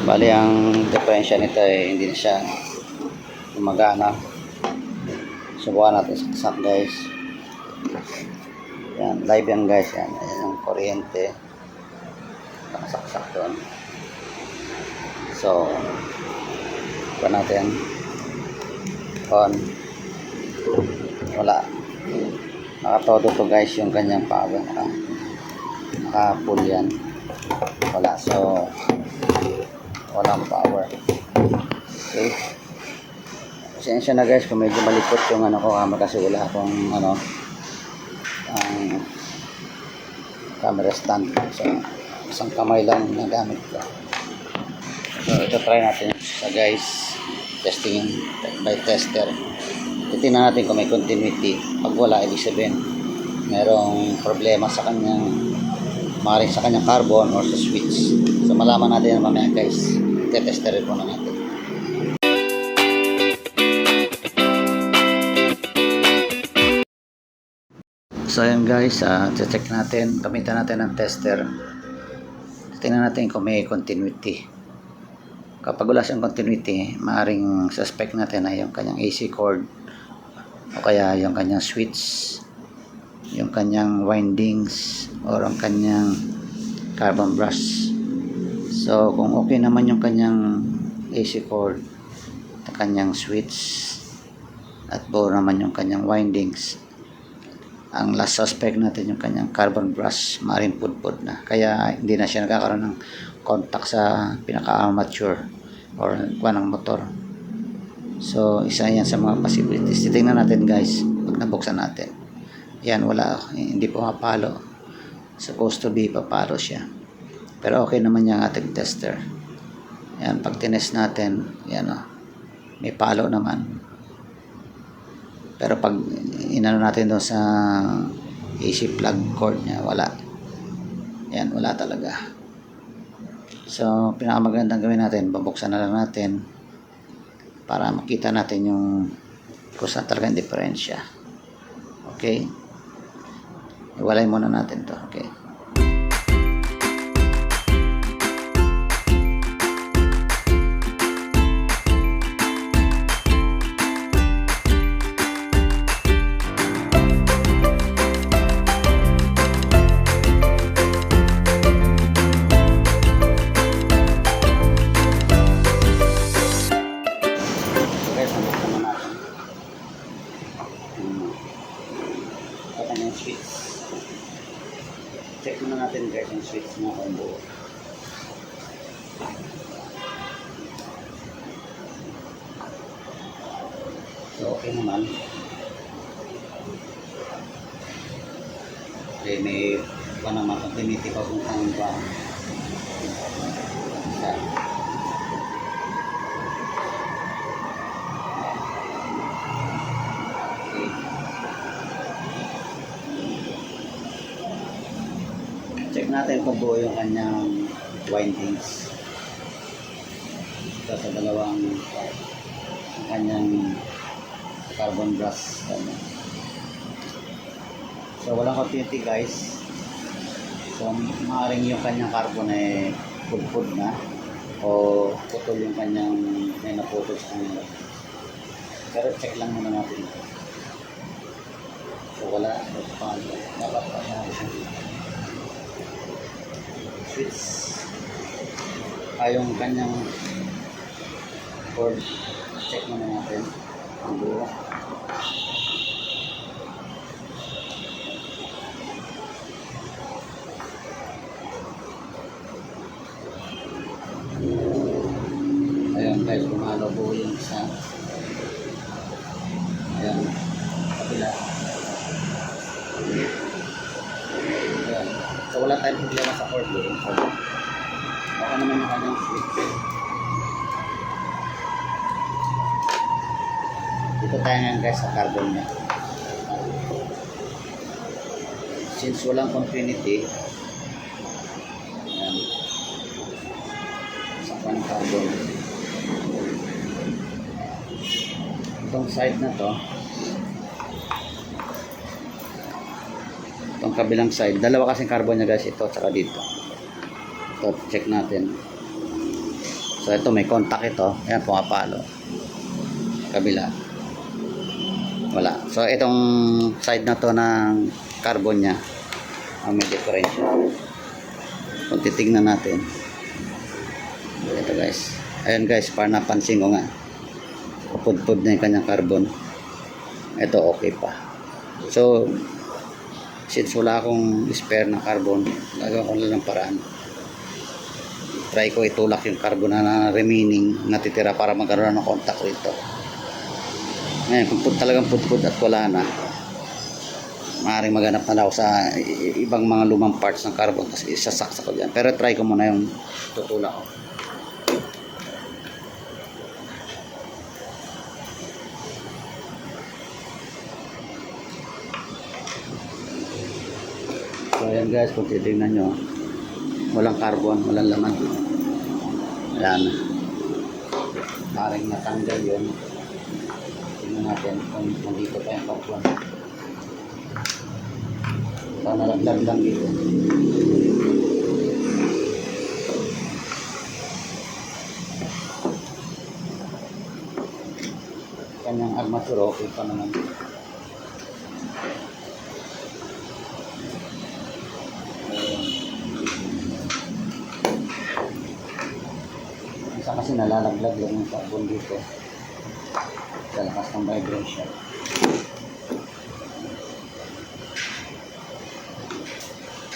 Bali, ang diferensya nito ay hindi na siya gumagana. Subukan natin saksak, guys. Yan, live yan, guys. Yan, ayan yung kuryente. Nakasaksak doon. So, pa natin on. Wala. Nakatodo to, guys, yung kanyang power. Naka-full yan. Wala. So, walang power. Okay. Pasensya na, guys, kung medyo malipot yung ano ko camera kasi wala akong ano ang camera stand. So, isang kamay lang na gamit ko. So, ito try natin sa, guys, testing by tester. Titingnan natin kung may continuity. Pag wala, ibig sabihin merong problema sa kanyang maaaring sa kanyang carbon or sa switch. So, malaman natin yan mamaya, guys. Tester po na natin. So, ayan, guys, check natin. Gamitan natin ng tester. Tingnan natin kung may continuity. Kapag wala siyang continuity, maaaring suspect natin na yung kanyang AC cord o kaya yung kanyang switch, yung kanyang windings, or ang kanyang carbon brush. So, kung okay naman yung kanyang AC cord, yung kanyang switch, at buo naman yung kanyang windings, ang last suspect natin yung kanyang carbon brush, maaaring pudpud na. Kaya hindi na siya nagkakaroon ng contact sa pinaka-armature or kuwan ng motor. So, isa yan sa mga possibilities. Titingnan natin, guys, pag nabuksan natin. Yan, wala, hindi pumapalo. Supposed to be papalo siya. Pero okay naman yung ating tester. Yan, pag tinest natin, yan o, may palo naman. Pero pag inano natin doon sa AC plug cord niya, wala. Yan, wala talaga. So, pinakamagandang gawin natin, babuksan na lang natin para makita natin yung kung saan talagang diferensya. Okay? Iwalay muna natin to. Okay? Switch. Check muna natin, guys, yung switch na kung buo. So, okay naman. Okay, may naman continuity pa kung saan ba. Check natin kung buo yung kanyang windings. Ito sa dalawang kanyang carbon brush. So, walang continuity, guys. So, maaaring yung kanyang carbon ay pudpud na o putol yung kanyang may naputol sa kanila. Pero check lang muna natin. So, wala. Dapat pa switch yung kanyang cord, check muna natin ang buo. Ayan, guys, kumalo buo yung isa. Ayan, kapila. Ayan. So, wala tayong problema sa cord doon. So, baka naman yung kanyang switch. Dito tayo ngayon, guys, sa carbon niya. Since walang continuity, ayan, sa kanyang carbon. Itong side na to, itong kabilang side, dalawa kasing carbon niya, guys, ito at saka dito. Ito, check natin. So ito may contact ito. Ayan, pumapalo. Kabila. Wala. So itong side na to ng carbon niya, may differential. Kung titignan natin. Ito guys. Ayan guys, para napansin ko nga. Kapudpud na yung kanyang carbon. Ito okay pa. So since wala akong spare na carbon, gagawin ko lang ng paraan. Try ko itulak yung carbon na remaining natitira para magkaroon ng contact rito. Ngayon, kung talagang pudpud at wala na, maaaring maghanap na ako sa ibang mga lumang parts ng carbon kasi isasaksa ko dyan. Pero try ko muna yung tutulak ko. So ayan guys, kung titignan nyo, walang carbon, walang laman. Ayan. Maaaring natanggal yun. Tingnan natin kung nandito pa yung carbon. So nalaglag lang dito. Kanyang armature okay pa naman. Isa kasi nalalaglag lang yung carbon dito sa lakas ng vibration.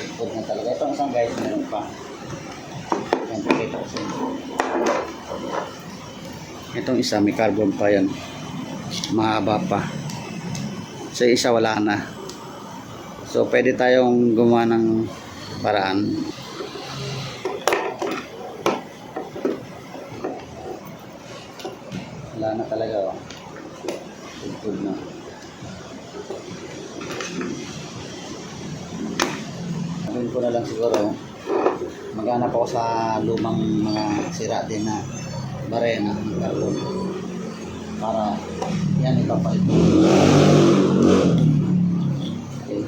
Pudpud na talaga. Itong isang guys, meron pa. Yan, pakita ko sa inyo. Itong isa, may carbon pa yan. Mahaba pa. So, isa wala na. So, pwede tayong gumawa ng paraan. Wala na talaga, oh. Pudpud na. Gawin ko na lang siguro, maghanap ako sa lumang mga sira din na barena ng carbon para yan ipapalit. Okay.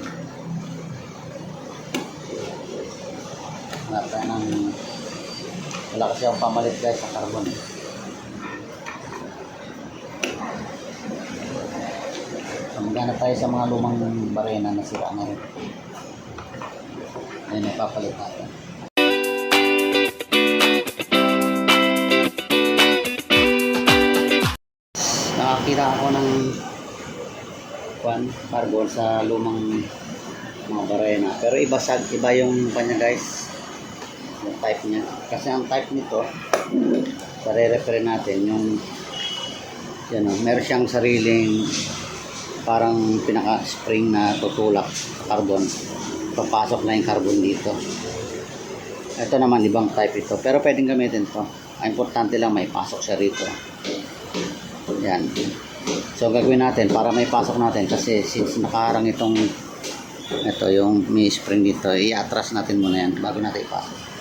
Hanap tayo ng, wala kasi akong pamalit guys sa carbon. Maghanap tayo sa mga lumang barena na sira na rin. Ayun, napapalit natin. Nakakita ako ng carbon sa lumang mga barena. Pero iba yung kanya guys. Yung type niya. Kasi ang type nito, pare-refer natin yung yan, meron siyang sariling parang pinaka-spring na tutulak carbon. Papasok na yung carbon dito. Ito naman ibang type ito. Pero pwedeng gamitin to. Ang importante lang may pasok siya rito. Yan. So gagawin natin para may pasok natin kasi since nakaharang itong ito yung may spring dito, i-atras natin muna yan bago natin ipasok.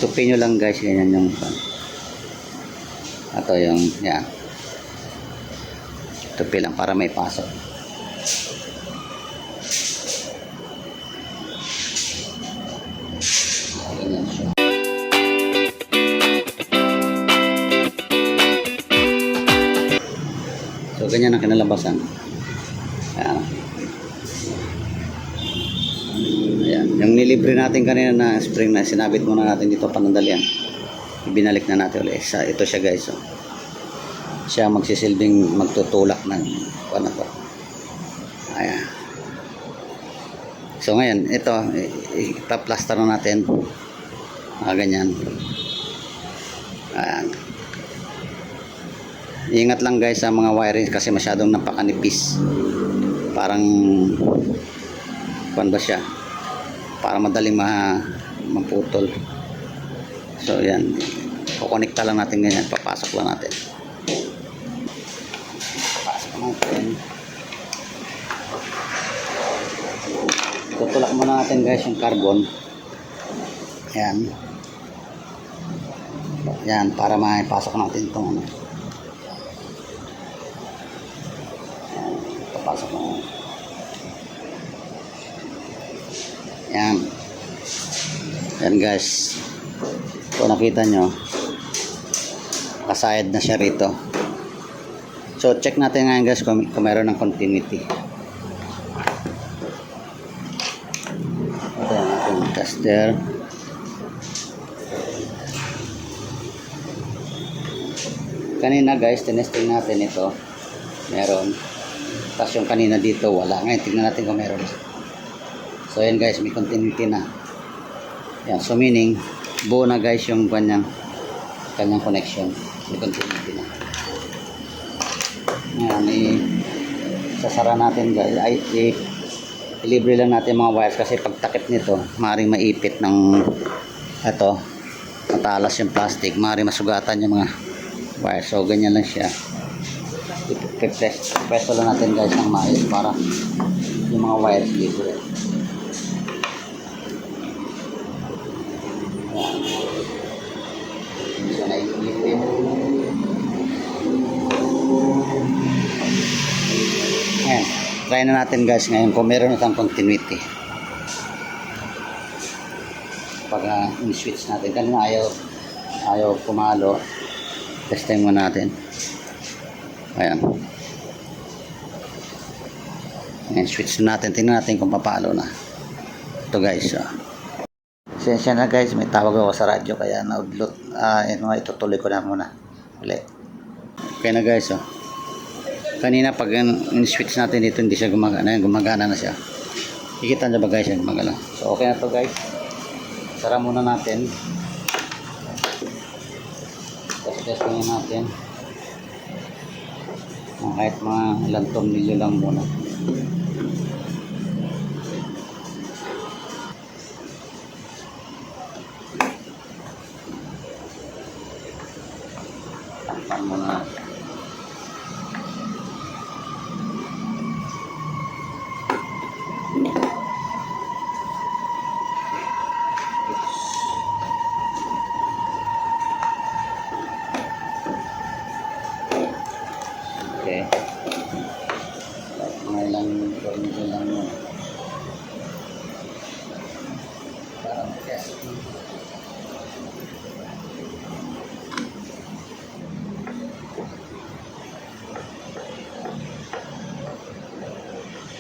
Tupin nyo lang guys, ganyan yung ito yung yan, tupi lang para may pasok. Ganyan siya. So ganyan ang kinalabasan. Ayan. Ayan. Yung nilibre natin kanina na spring na sinabit muna natin dito panandalian. Ibinalik na natin ulit. Ito siya guys. Oh. Siya magsisilbing magtutulak ng ano to. Ayan. So ngayon, ito ipa-plaster na natin. Ganyan. Ayan. Ingat lang guys sa mga wiring kasi masyadong napakanipis. Parang ba siya? Para madaling maputol. So yan, kukonekta lang natin ganyan, papasok lang natin. Papasok natin. Tutulak muna natin guys yung carbon. Ayan. Yan, para maipasok natin itong ano. Papasok mo. Yan. Yan guys. Kung nakita nyo, nakasayad na siya rito. So check natin ngayon guys kung mayroon ng continuity. Ito yung ating tester. Kanina guys, tinesting natin ito. Meron. Tapos yung kanina dito, wala. Ngayon, tignan natin kung meron. So, yan guys, may continuity na. Yan. So, meaning, buo na guys yung kanyang connection. May continuity na. Yan. Sasara natin guys. I-libre lang natin mga wires kasi pag takip nito, maaaring maipit ng ito. Matalas yung plastic. Maaaring masugatan yung mga wires. So, ganyan lang siya. Pwesto lang natin guys ng maayos para yung mga wires libre. So, naipilipin. Ayan. Try na natin guys ngayon kung meron itong continuity. Pag in-switch natin. Kanina ayaw pumalo. Testing mo natin. Ayan. Ayan, switch natin. Tingnan natin kung papalo na. Ito guys. Sensya na guys, may tawag ako sa radyo kaya naudlot. Itutuloy ko na muna. Ulit. Okay na guys. Kanina pag in-switch natin dito hindi siya gumagana. Gumagana na siya. Kikita nyo ba guys yung gumagana? So okay na to guys. Sara muna natin. Testingin natin. Kahit mga ilang tornilyo lang muna. Takpan muna. Okay. Mga ilang tornilyo lang muna. Para mag-test.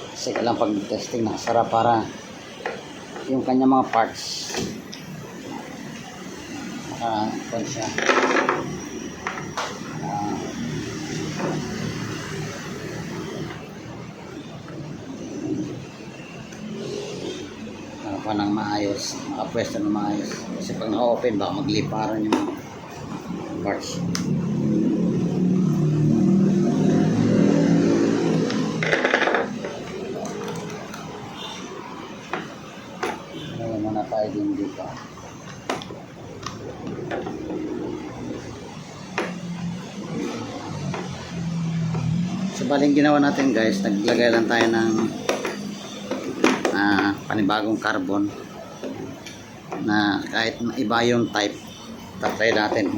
Kasi lang pag testing nakasara para yung kanya mga parts naka-on siya. Pa ng maayos, makapwesto ng maayos. Kasi pag na-open baka magliparan yung mga parts. Ngayon muna tayo din dito. So baling ginawa natin guys, naglagay lang tayo ng panibagong carbon na kahit iba yung type, tatry natin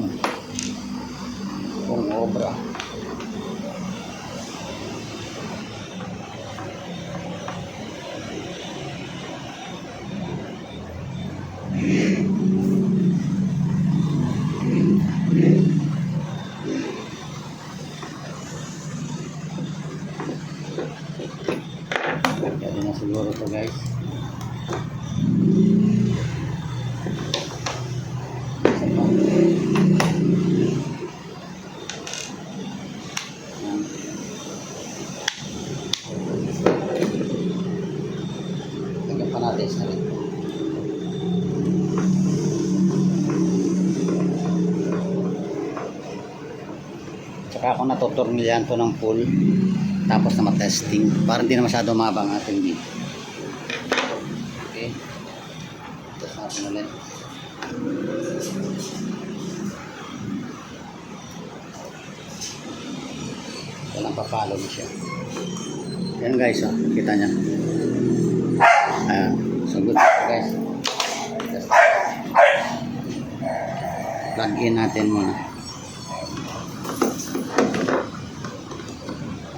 kung obra. Kaya na siguro to guys. Lagyan pa natin sa rin. Tsaka ako natutornilyan to ng full tapos na matesting para hindi na masyado mabang ating dito. Okay, test natin ulit. Walang papalo na siya. Yan guys, kita nyo. So good guys. Plug in natin muna.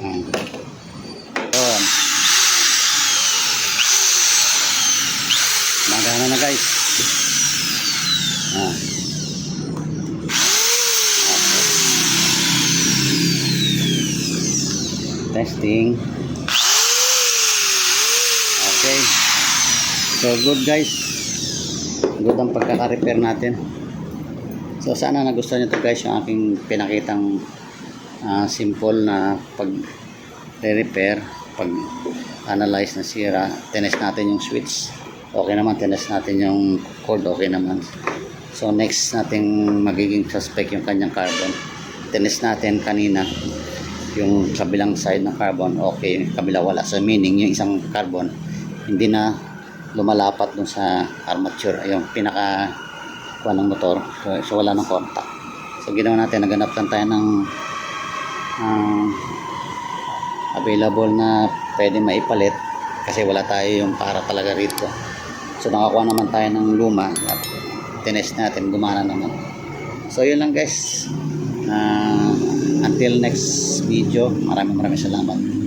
Yun. Magana na guys. Testing. Okay. So good guys. Good ang pagkaka-repair natin. So sana nagustuhan nyo to guys yung aking pinakitang simple na pag-repair, pag-analyze na sira. Tinest natin yung switch. Okay naman. Tinest natin yung cord. Okay naman. So next nating magiging suspect yung kanyang carbon. Tinest natin kanina yung kabilang side ng carbon, okay, kabila wala. So meaning yung isang carbon hindi na lumalapat dun sa armature, yung pinaka kuha ng motor. So wala nang contact. So ginawa natin, naganap lang tayo ng available na pwede maipalit kasi wala tayo yung para talaga rito. So nakakuha naman tayo ng luma at tinest natin, gumana naman. So yun lang guys. Until next video, maraming salamat.